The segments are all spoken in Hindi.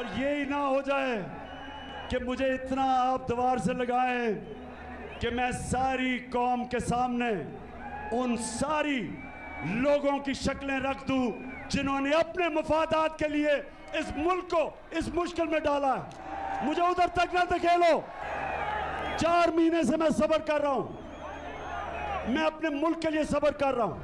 और ये ही ना हो जाए कि मुझे इतना आप दीवार से लगाएं कि मैं सारी कौम के सामने उन सारी लोगों की शक्लें रख दूं जिन्होंने अपने मफादात के लिए इस मुल्क को इस मुश्किल में डाला। मुझे उधर तक ना धकेलो। 4 महीने से मैं सब्र कर रहा हूं, मैं अपने मुल्क के लिए सब्र कर रहा हूं।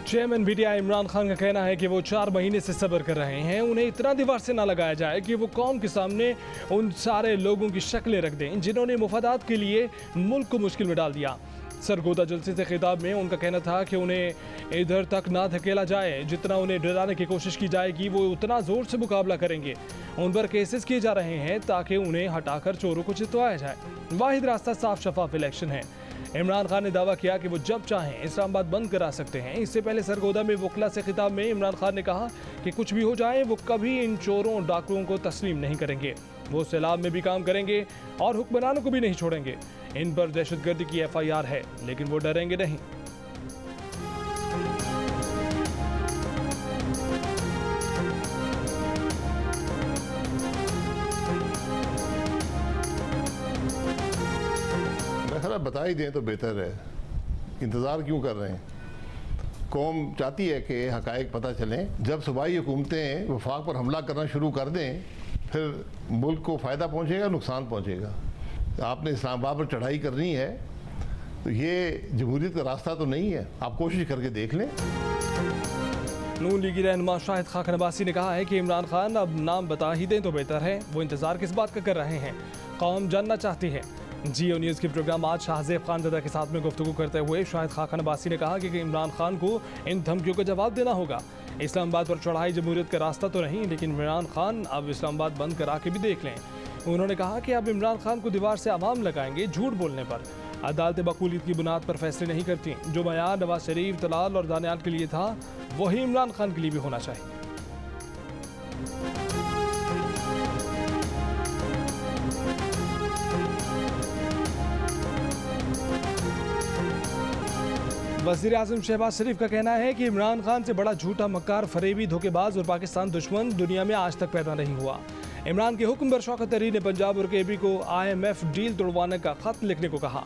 चेयरमैन पीटीआई इमरान खान का कहना है कि वो 4 महीने से सब्र कर रहे हैं। उन्हें इतना दीवार से ना लगाया जाए कि वो कौम के सामने उन सारे लोगों की शक्लें रख दें जिन्होंने मुफादात के लिए मुल्क को मुश्किल में डाल दिया। सरगोदा जलसे से खिताब में उनका कहना था कि उन्हें इधर तक ना धकेला जाए, जितना उन्हें डराने की कोशिश की जाएगी वो उतना जोर से मुकाबला करेंगे। उन पर केसेस किए जा रहे हैं ताकि उन्हें हटाकर चोरों को जितवाया जाए। वाहिद रास्ता साफ शफाफ इलेक्शन है। इमरान खान ने दावा किया कि वो जब चाहें इस्लामाबाद बंद करा सकते हैं। इससे पहले सरगोदा में वकला से खिताब में इमरान खान ने कहा कि कुछ भी हो जाए वो कभी इन चोरों और डाकुओं को तस्लीम नहीं करेंगे। वो सैलाब में भी काम करेंगे और हुक्मरानों को भी नहीं छोड़ेंगे। इन पर दहशतगर्दी की FIR है लेकिन वो डरेंगे नहीं। बता ही दें तो बेहतर है, इंतज़ार क्यों कर रहे हैं? कौम चाहती है कि हकायक पता चलें। जब सूबाई हुकूमतें वफाक पर हमला करना शुरू कर दें फिर मुल्क को फ़ायदा पहुंचेगा, नुकसान पहुंचेगा। आपने इस्लामाबाद पर चढ़ाई करनी है तो ये जमहूरियत का रास्ता तो नहीं है, आप कोशिश करके देख लें। नून लीगी रहनुमा शाहिद खाकन अब्बासी ने कहा है कि इमरान खान अब नाम बता ही दें तो बेहतर है। वो इंतज़ार किस बात का कर रहे हैं, कौम जानना चाहती है। जियो न्यूज़ के प्रोग्राम आज शाहजेब खानज़ादा के साथ में गुफ्तगू करते हुए शाहिद खाकन अब्बासी ने कहा कि इमरान खान को इन धमकियों का जवाब देना होगा। इस्लामाबाद पर चढ़ाई जमहूरियत का रास्ता तो नहीं, लेकिन इमरान खान अब इस्लामाबाद बंद करा के भी देख लें। उन्होंने कहा कि अब इमरान खान को दीवार से आवाम लगाएंगे झूठ बोलने पर। अदालतें बकूलियत की बुनियाद पर फैसले नहीं करती। जो बयान नवाज शरीफ, तलाल और दानियाल के लिए था वही इमरान खान के लिए भी होना चाहिए। वज़ीर आज़म शहबाज शरीफ का कहना है कि इमरान खान से बड़ा झूठा, मक्कार, फरेबी, धोखेबाज और पाकिस्तान दुश्मन दुनिया में आज तक पैदा नहीं हुआ। इमरान के हुक्म पर शौकत तरीन ने पंजाब और KB को IMF डील तोड़वाने का खत लिखने को कहा।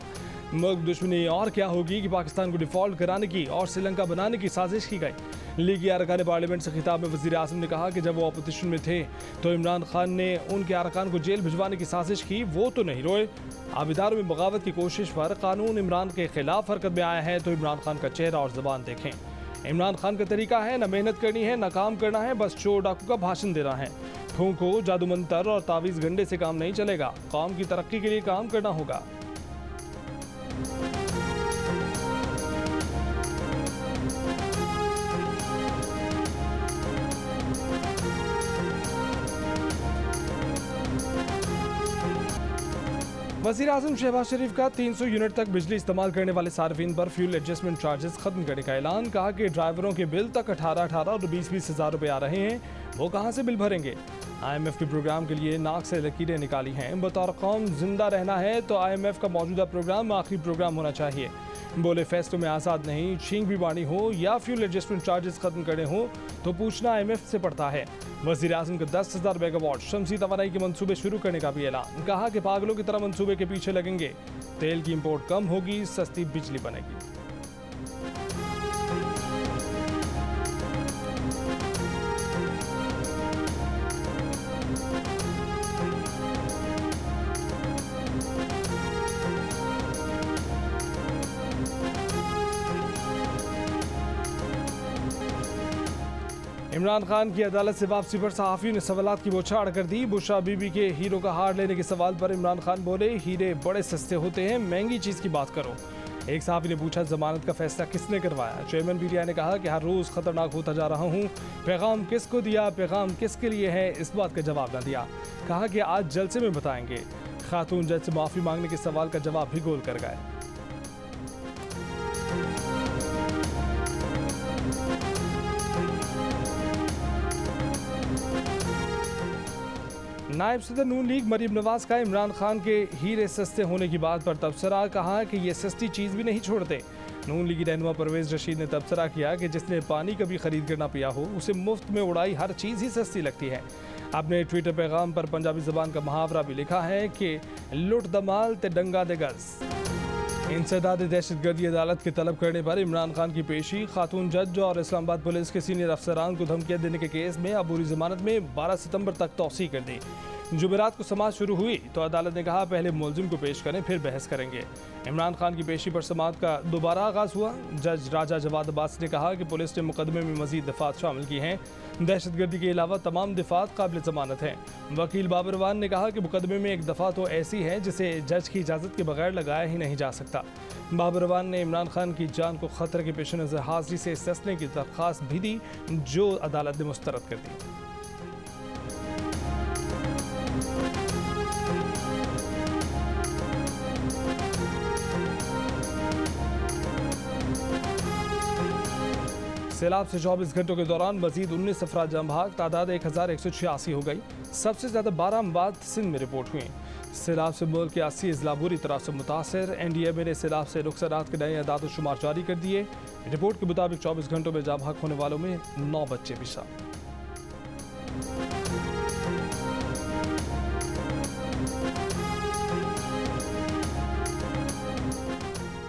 मुल्क दुश्मनी और क्या होगी कि पाकिस्तान को डिफॉल्ट कराने की और श्रीलंका बनाने की साजिश की गई। लीगी अरकान पार्लियामेंट से खिताब में वज़ीर आज़म ने कहा कि जब वो अपोजिशन में थे तो इमरान खान ने उनके अरकान को जेल भिजवाने की साजिश की, वो तो नहीं रोए। अब इदारों में बगावत की कोशिश पर कानून इमरान के खिलाफ हरकत में आया है तो इमरान खान का चेहरा और ज़बान देखें। इमरान खान का तरीका है न मेहनत करनी है न काम करना है, बस चोर डाकू का भाषण देना है। फूंको, जादू मंतर और तावीज़ गंडे से काम नहीं चलेगा। कौम की तरक्की के लिए काम करना होगा। वज़ीर आज़म शहबाज शरीफ का 300 यूनिट तक बिजली इस्तेमाल करने वाले सार्फिन पर फ्यूल एडजस्टमेंट चार्जेस खत्म करने का ऐलान। कहा कि ड्राइवरों के बिल तक 18,000 और 20,000 हज़ार रुपये आ रहे हैं, वो कहाँ से बिल भरेंगे। IMF के प्रोग्राम के लिए नाक से लकीरें निकाली हैं। बतौर कौम जिंदा रहना है तो IMF का मौजूदा प्रोग्राम आखिरी प्रोग्राम होना चाहिए। बोले फैसलों में आज़ाद नहीं, छींक भी बानी हो या फ्यूल एडजस्टमेंट चार्जेस खत्म करने हो तो पूछना IMF से पड़ता है। वज़ीर आज़म का 10,000 मेगावाट शमसी तवानाई के मंसूबे शुरू करने का भी ऐलान। कहा कि पागलों की तरह मंसूबे के पीछे लगेंगे। तेल की इंपोर्ट कम होगी, सस्ती बिजली बनेगी। इमरान खान की अदालत से वापसी पर सहाफ़ियों ने सवालात की बौछार कर दी। बुशरा बीबी के हीरो का हार लेने के सवाल पर इमरान खान बोले, हीरे बड़े सस्ते होते हैं, महंगी चीज़ की बात करो। एक सहाफ़ी ने पूछा, जमानत का फैसला किसने करवाया। चेयरमैन पीटीआई ने कहा कि हर रोज़ ख़तरनाक होता जा रहा हूँ, पैगाम किसको दिया, पैगाम किसके लिए है, इस बात का जवाब न दिया। कहा कि आज जलसे में बताएंगे। खातून जज से माफ़ी मांगने के सवाल का जवाब भी गोल कर गए। नायब सदर नून लीग मरीम नवाज का इमरान खान के हीरे सस्ते होने की बात पर तबसरा। कहा कि ये सस्ती चीज़ भी नहीं छोड़ते। नून लीगी रहनुमा परवेज रशीद ने तबसरा किया कि जिसने पानी कभी खरीद कर ना पिया हो उसे मुफ्त में उड़ाई हर चीज़ ही सस्ती लगती है। अपने ट्विटर पैगाम पर पंजाबी ज़बान का मुहावरा भी लिखा है कि लुट द माल ते डंगा दे गज। इंसदाद दहशतगर्दी अदालत के तलब करने पर इमरान खान की पेशी, खातून जज और इस्लामाबाद पुलिस के सीनियर अफसरान को धमकियां देने के केस में अबूरी जमानत में 12 सितंबर तक तौसी कर दी। जुमेरात को समाअत शुरू हुई तो अदालत ने कहा पहले मुलजिम को पेश करें फिर बहस करेंगे। इमरान खान की पेशी पर समाअत का दोबारा आगाज हुआ। जज राजा जवाद अब्बास ने कहा कि पुलिस ने मुकदमे में मजीद दफात शामिल की हैं। दहशतगर्दी के अलावा तमाम दफात काबिल जमानत हैं। वकील बाबरवान ने कहा कि मुकदमे में एक दफा तो ऐसी है जिसे जज की इजाज़त के बगैर लगाया ही नहीं जा सकता। बाबरवान ने इमरान खान की जान को खतरे के पेश नज़र हाजिरी से ससने की दरख्वास्त भी दी जो अदालत ने मुस्तरद कर दी। सैलाब से 24 घंटों के दौरान मजीद 19 अफराद जाम भाग, तादाद 1186 हो गई। सबसे ज़्यादा 12 अमवात सिंध में रिपोर्ट हुई। सैलाब से मुल्क के 80 अजला बुरी तरह से मुतासर। NDMA ने सैलाब से नुकसानात के नए अदाद शुमार जारी कर दिए। रिपोर्ट के मुताबिक 24 घंटों में जाम भाग होने वालों में 9 बच्चे भी शामिल।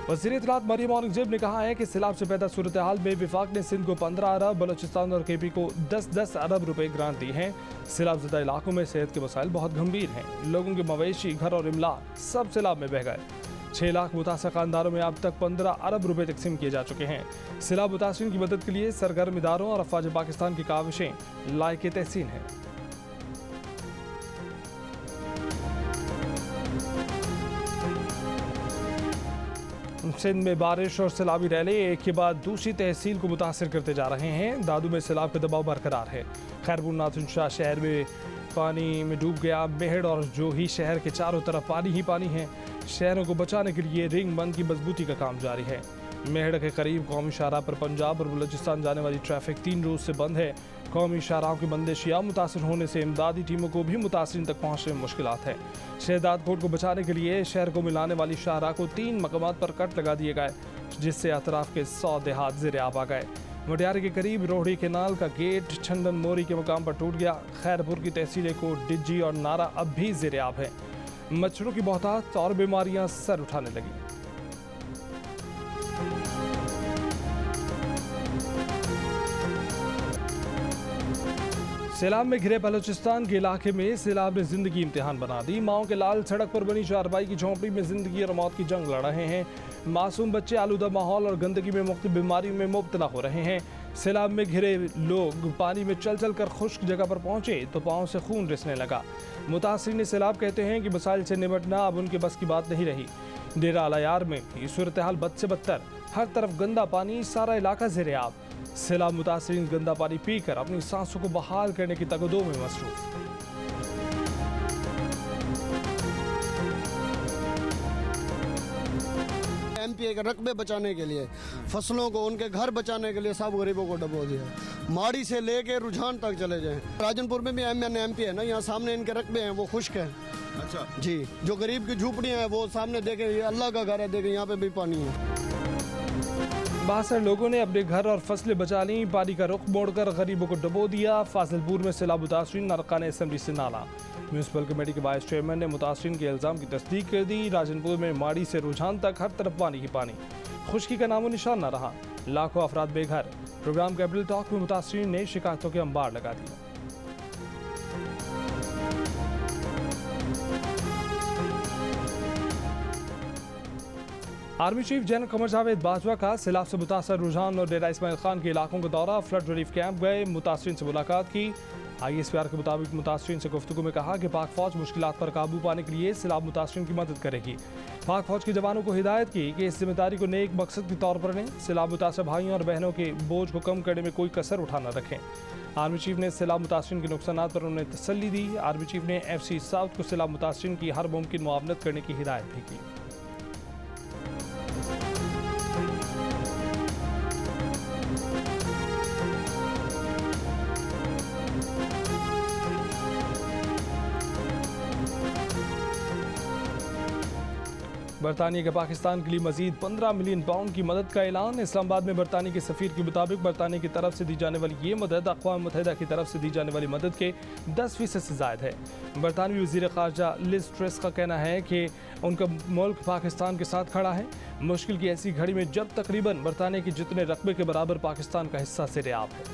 वज़ीर इत्तलात मरियम औरंगजेब ने कहा है कि सैलाब से पैदा सूरत हाल में विफाक ने सिंध को 15 अरब, बलोचिस्तान और KP को 10-10 अरब रुपए ग्रांट दी हैं। सैलाब ज़दा इलाकों में सेहत के मसाइल बहुत गंभीर हैं। लोगों के मवेशी, घर और इमलाक सब सैलाब में बह गए। 6 लाख मुतासर खानदारों में अब तक 15 अरब रुपए तकसीम किए जा चुके हैं। सैलाब मुतासरीन की मदद के लिए सरगर्म इदारों और अफवाज पाकिस्तान की काविशें लायक तहसीन हैं। सिंध में बारिश और सैलाबी रैले एक के बाद दूसरी तहसील को मुतासर करते जा रहे हैं। दादू में सैलाब का दबाव बरकरार है। खैरपुर नाथुन शाह शहर में पानी में डूब गया। मेहड़ और जोही शहर के चारों तरफ पानी ही पानी है। शहरों को बचाने के लिए रिंग बंद की मजबूती का काम जारी है। मेहड़ के करीब कौमी शाहराह पर पंजाब और बलूचिस्तान जाने वाली ट्रैफिक 3 रोज से बंद है। कौमी शाहराहों की बंदिशियाँ मुतासर होने से इमदादी टीमों को भी मुतासरीन तक पहुँचने में मुश्किलात है। शहजाद कोट को बचाने के लिए शहर को मिलाने वाली शाहराह को 3 मकामात पर कट लगा दिए गए, जिससे अतराफ के 100 देहात ज़ेर आब आ गए। मटियारे के करीब रोहड़ी केनाल का गेट छंदन मोरी के मकाम पर टूट गया। खैरपुर की तहसीलें को डिज्जी और नारा अब भी ज़ेर आब है। मच्छरों की बहुतात और बीमारियां सर उठाने लगी। सैलाब में घिरे बलूचिस्तान के इलाके में सैलाब ने जिंदगी इम्तिहान बना दी। माओ के लाल सड़क पर बनी चारपाई की झोंपड़ी में जिंदगी और मौत की जंग लड़ रहे हैं। मासूम बच्चे आलूदा माहौल और गंदगी में मुख्तलिफ बीमारियों में मुब्तला हो रहे हैं। सैलाब में घिरे लोग पानी में चल चल कर खुश्क जगह पर पहुंचे तो पाँव से खून रिसने लगा। मुतासरीन सैलाब कहते हैं कि मसाइल से निपटना अब उनके बस की बात नहीं रही। डेरा अलायार में भी सूरत हाल बद से बदतर। हर तरफ गंदा पानी, सारा इलाका ज़ेर आब। सैलाब मुतासरीन गंदा पानी पीकर अपनी सांसों को बहाल करने की तगदो में मसरूफ। MPA के रकबे बचाने के लिए, फसलों को, उनके घर बचाने के लिए सब गरीबों को डबो दिया। माड़ी से लेके रुझान तक चले जाएं। राजनपुर में भी MP है ना, यहाँ सामने इनके रकबे हैं, वो खुश्क है। अच्छा जी, जो गरीब की झूपड़ियाँ हैं वो सामने देखे, अल्लाह का घर है, देखे यहाँ पे भी पानी है। 62 लोगों ने अपने घर और फसलें बचा ली। पानी का रुख मोड़कर गरीबों को डबो दिया। फाजिलपुर में सैलाब मुतासरीन अरकान असेंबली से नाला। म्यूनसिपल कमेटी के वाइस चेयरमैन ने मुतासरीन के इल्ज़ाम की तस्दीक कर दी। राजनपुर में माड़ी से रुझान तक हर तरफ पानी ही पानी, खुश्की का नामो निशान न रहा। लाखों अफराद बेघर। प्रोग्राम कैपिटल टॉक में मुतासरीन ने शिकायतों के अंबार लगा दिए। Army chief general Qamar Javed Bajwa का सैलाब से मुतासर रुझान और डेरा इस्माइल खान के इलाकों का दौरा। फ्लड रिलीफ कैंप गए, मुतासरीन से मुलाकात की। ISPR के मुताबिक मुतासरीन से गुफ्तगू में कहा कि पाक फौज मुश्किलात पर काबू पाने के लिए सैलाब मुतासरीन की मदद करेगी। पाक फौज के जवानों को हिदायत की कि इस जिम्मेदारी को नेक मकसद के तौर पर लें। सैलाब मुतासर भाइयों और बहनों के बोझ को कम करने में कोई कसर उठाना रखें। आर्मी चीफ ने सैलाब मुतासरीन के नुकसानात पर उन्हें तसल्ली दी। आर्मी चीफ ने FC साउथ को सैलाब मुतासरीन की हर मुमकिन मुआवनत करने की हिदायत भी की। बरतानिया का पाकिस्तान के लिए मजीद 15 मिलियन पाउंड की मदद का ऐलान। इस्लामाबाद में बरतानिया के सफीर के मुताबिक बरतानिया की तरफ से दी जाने वाली ये मदद अक़वाम मुत्तहिदा की तरफ से दी जाने वाली मदद के 10% से ज़ायद है। बरतानवी वज़ीर ख़ारजा लिज़ ट्रस का कहना है कि उनका मुल्क पाकिस्तान के साथ खड़ा है। मुश्किल की ऐसी घड़ी में जब तकरीबन बरतानिया के जितने रकबे के बराबर पाकिस्तान का हिस्सा सिरेआब है।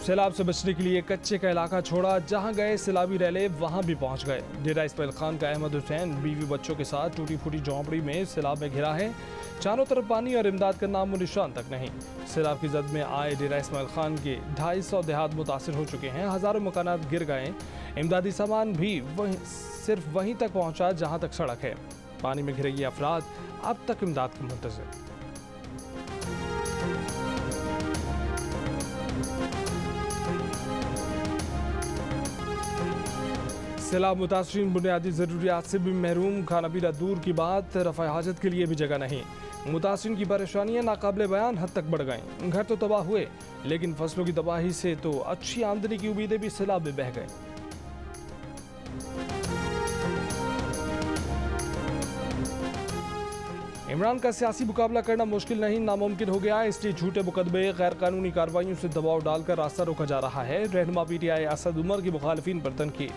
सैलाब से बचने के लिए कच्चे का इलाका छोड़ा, जहां गए सैलाबी रैले वहां भी पहुंच गए। डेरा इस्माइल खान का अहमद हुसैन बीवी बच्चों के साथ टूटी फूटी झोंपड़ी में सैलाब में घिरा है। चारों तरफ पानी और इमदाद का नामो निशान तक नहीं। सैलाब की जद में आए डेरा इस्माइल खान के 250 देहात मुतासिर हो चुके हैं। हज़ारों मकानात गिर गए। इमदादी सामान भी सिर्फ वहीं तक पहुँचा जहाँ तक सड़क है। पानी में घिरे ये अफराद अब तक इमदाद के मुंतज़िर। सैलाब मुतासरीन बुनियादी ज़रूरियात से भी महरूम, खाना पीना दूर की बात, रफ़ा हाजत के लिए भी जगह नहीं। मुतासरीन की परेशानियां नाकाबिले बयान हद तक बढ़ गईं। घर तो तबाह हुए, लेकिन फसलों की तबाही से तो अच्छी आमदनी की उम्मीदें भी सैलाब में बह गईं। इमरान का सियासी मुकाबला करना मुश्किल नहीं, नामुमकिन हो गया है। इसलिए झूठे मुकदमे, गैर कानूनी कार्रवाइयों से दबाव डालकर रास्ता रोका जा रहा है। रहनुमा PTI असद उमर की मुखालिफिन पर तनकीद।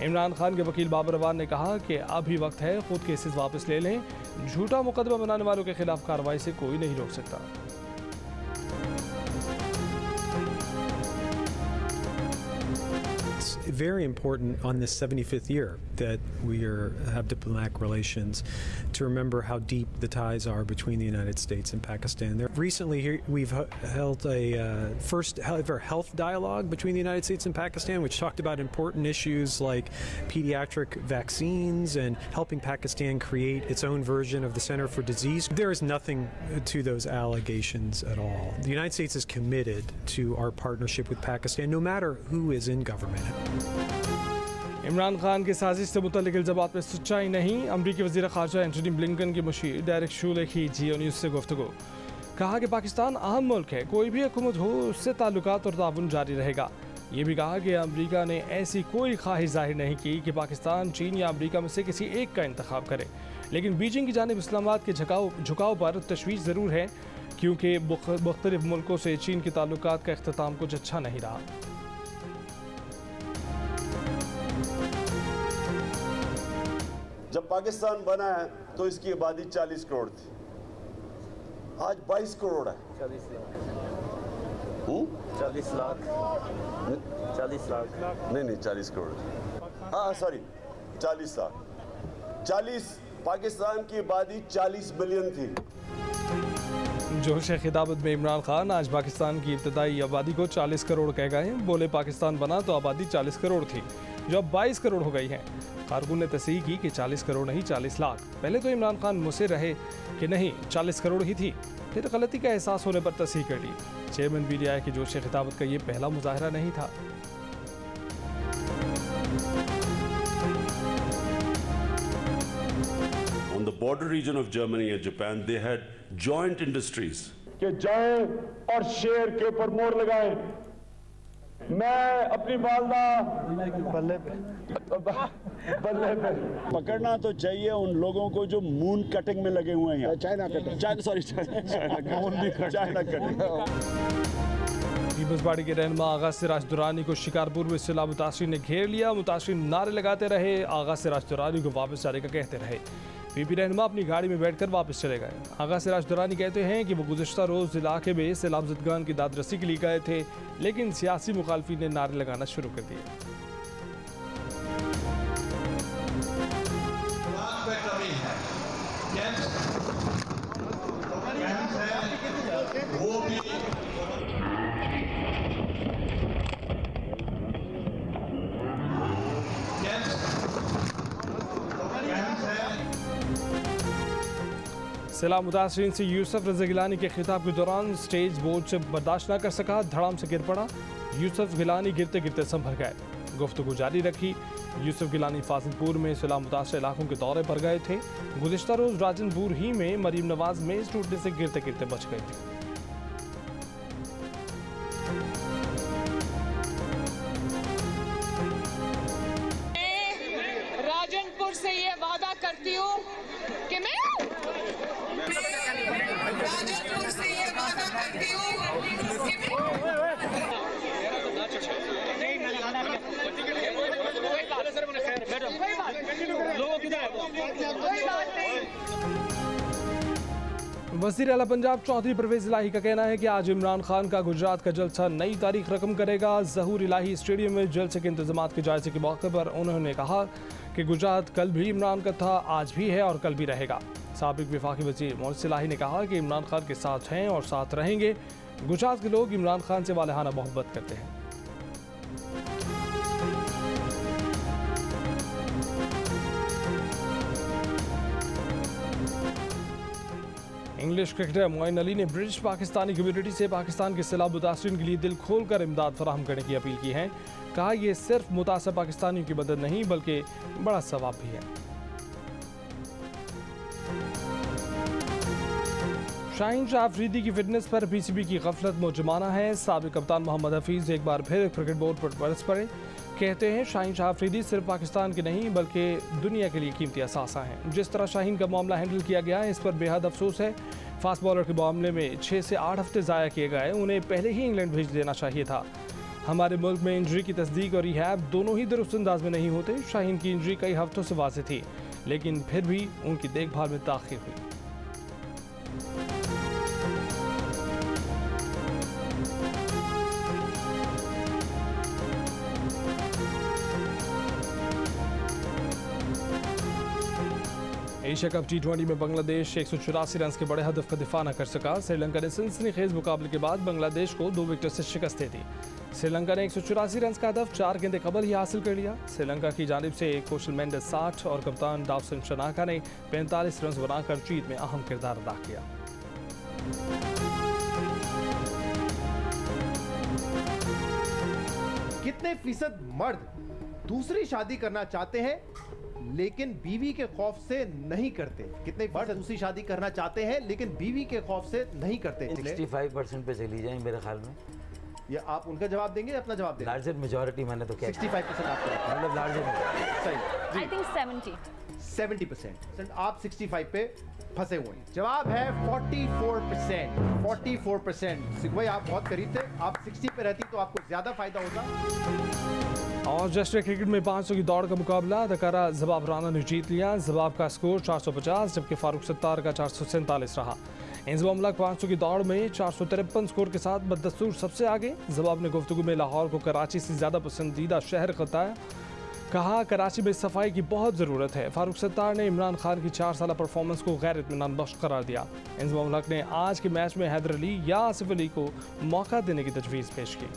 इमरान खान के वकील बाबर अवान ने कहा कि अभी वक्त है, खुद केसेस वापस ले लें। झूठा मुकदमा बनाने वालों के खिलाफ कार्रवाई से कोई नहीं रोक सकता। Very important on this 75th year that we have diplomatic relations to remember how deep the ties are between the United States and Pakistan. Recently, we've held a first ever health dialogue between the United States and Pakistan, which talked about important issues like pediatric vaccines and helping Pakistan create its own version of the Center for Disease. There is nothing to those allegations at all. The United States is committed to our partnership with Pakistan, no matter who is in government. Imran Khan के साजिश से मुतल्लिक इल्ज़ामात में सच्चाई नहीं। अमरीकी वज़ीर ख़ारजा एंटनी ब्लिंकन के मुशीर डेरेक शूले की जियो न्यूज़ से गुफ्तगू। कहा कि पाकिस्तान अहम मुल्क है, कोई भी हुकूमत हो उससे ताल्लुकात और ताउन जारी रहेगा। ये भी कहा कि अमरीका ने ऐसी कोई ख्वाहिश जाहिर नहीं की कि पाकिस्तान, चीन या अमरीका में से किसी एक का इंतखाब करे। लेकिन बीजिंग की जानिब इस्लामाबाद के झुकाव पर तशवीश ज़रूर है, क्योंकि मुख्तलिफ मुल्कों से चीन के ताल्लुकात का इख्तिताम कुछ अच्छा नहीं रहा। जब पाकिस्तान बना है तो इसकी आबादी 40 करोड़ थी, आज 22 करोड़ है। 40 लाख 40 लाख नहीं 40 करोड़, हाँ सॉरी 40 लाख। 40 पाकिस्तान की आबादी 40 मिलियन थी। जोश खिताबत में इमरान खान आज पाकिस्तान की इब्तदाई आबादी को 40 करोड़ कह गए। बोले पाकिस्तान बना तो आबादी 40 करोड़ थी, जो अब 22 करोड़ हो गई है। कारकुन ने तस्दीक की कि 40 करोड़ नहीं 40 लाख। पहले तो इमरान खान मुझसे रहे कि नहीं 40 करोड़ ही थी, फिर गलती का एहसास होने पर तस्दीक कर ली। चेयरमैन PTI की जोश खिताबत का ये पहला मुजाहरा नहीं था। On the border region of Germany and Japan, they had joint industries. कि जाएं और शेर के ऊपर मोहर लगाएं। मैं अपनी वालदा बल्ले पे पकड़ना तो चाहिए उन लोगों को जो मून कटिंग में लगे हुए हैं। China cutting. पीपल्स पार्टी के रहनुमा आगा सिराज दुरानी को शिकारपुर में सैलाब मुतासरीन ने घेर लिया। मुतासरीन नारे लगाते रहे, आगा सिराज दुरानी को वापस जाने का कहते रहे। PP रहनुमा अपनी गाड़ी में बैठकर वापस चले गए। आगा सिराज दुरानी कहते हैं कि वो गुज़िश्ता रोज़ इलाके में सैलाब ज़दगान की दादरसी के लिए गए थे, लेकिन सियासी मुखालफी ने नारे लगाना शुरू कर दिए। सैलाब मुतासरीन से यूसुफ रज़ा गिलानी के खिताब के दौरान स्टेज बोर्ड से बर्दाश्त न कर सका, धड़ाम से गिर पड़ा। यूसुफ गिलानी गिरते गिरते संभल गए। गुफ्तगू जारी रखी। यूसुफ गिलानी फाजिलपुर में सैलाब मुतासर इलाकों के दौरे पर गए थे। गुज़िश्ता रोज़ राजनपुर ही में मरीम नवाज मेज टूटने से गिरते गिरते बच गए थे। शाहजहांपुर से ये वादा करती हूँ कि मैं शाहजहांपुर से ये वादा करती हूँ कि वज़ीर आला पंजाब चौधरी परवेज इलाही का कहना है कि आज इमरान खान का गुजरात का जलसा नई तारीख रकम करेगा। ज़हूर इलाही स्टेडियम में जलसे के इंतजाम के जायजे के मौके पर उन्होंने कहा कि गुजरात कल भी इमरान का था, आज भी है और कल भी रहेगा। साबिक वफाकी वज़ीर मोहसिन इलाही ने कहा कि इमरान खान के साथ हैं और साथ रहेंगे। गुजरात के लोग इमरान खान से वालहाना मोहब्बत करते हैं। इंग्लिश क्रिकेटर मोइन अली ने ब्रिटिश पाकिस्तानी कम्युनिटी से पाकिस्तान के सैलाब मुतासरीन के लिए दिल खोलकर इमदाद फराहम करने की अपील की है। कहा यह सिर्फ मुतासर पाकिस्तानियों की मदद नहीं बल्कि बड़ा सवाब भी है। शाहीन शाह अफरीदी की फिटनेस पर पीसीबी की गफलत मौजमाना है। साबिक कप्तान मोहम्मद हफीज एक बार फिर क्रिकेट बोर्ड पर बरस पड़े। कहते हैं शाहीन शाह अफरीदी सिर्फ पाकिस्तान के नहीं बल्कि दुनिया के लिए कीमती असासा हैं। जिस तरह शाहीन का मामला हैंडल किया गया है इस पर बेहद अफसोस है। फास्ट बॉलर के मामले में 6 से 8 हफ्ते ज़ाया किए गए, उन्हें पहले ही इंग्लैंड भेज देना चाहिए था। हमारे मुल्क में इंजरी की तस्दीक और रिहैब दोनों ही दुरुस्त अंदाज में नहीं होते। शाहीन की इंजरी कई हफ्तों से वाज़ेह थी, लेकिन फिर भी उनकी देखभाल में ताख़ीर हुई। एशिया कप T20 में बांग्लादेश 184 रन के बड़े हदफ का दिफा न कर सका। श्रीलंका ने सनसनीखेज मुकाबले के बाद बांग्लादेश को 2 विकेट से शिकस्त दे दी। श्रीलंका ने 184 रन का हदफ 4 गेंदें कबल ही हासिल कर लिया। श्रीलंका की जानिब से कौशल मेंडिस 60 और कप्तान डावसन शनाका ने 45 रन बनाकर जीत में अहम किरदार अदा किया। कितने फीसद मर्द दूसरी शादी करना चाहते हैं लेकिन बीवी के खौफ से नहीं करते? कितने मर्द दूसरी शादी करना चाहते हैं लेकिन बीवी के खौफ से नहीं करते? 65% पे चली जाए मेरे ख्याल में। ये आप उनका जवाब देंगे अपना जवाब देंगे? लार्जर मेजॉरिटी मैंने तो क्या 65% आपका मतलब लार्जर सही। I think 70%। आप 65 पे फंसे हुए हैं। जवाब है 44%। 44%। सिख भाई आप बहुत करीब थे, आप 60 पे रहती तो आपको ज्यादा फायदा होता। और जश्न क्रिकेट में 500 की दौड़ का मुकाबला अदाकारा जबाब राना ने जीत लिया। जबाब का स्कोर 450 जबकि फारूक सत्तार का 447 रहा। इंजमाम मुल्क 500 की दौड़ में 453 स्कोर के साथ बदस्तूर सबसे आगे। जबाब ने गुफ्तगू में लाहौर को कराची से ज़्यादा पसंदीदा शहर बताया। कहा कराची में सफाई की बहुत ज़रूरत है। फारूक सत्तार ने इमरान खान की 4 साला परफॉर्मेंस को गैर इत्मीनान बख्श करार दिया। इंजमाम मुल्क ने आज के मैच में हैदर अली या आसिफ अली को मौका देने की तजवीज़ पेश की।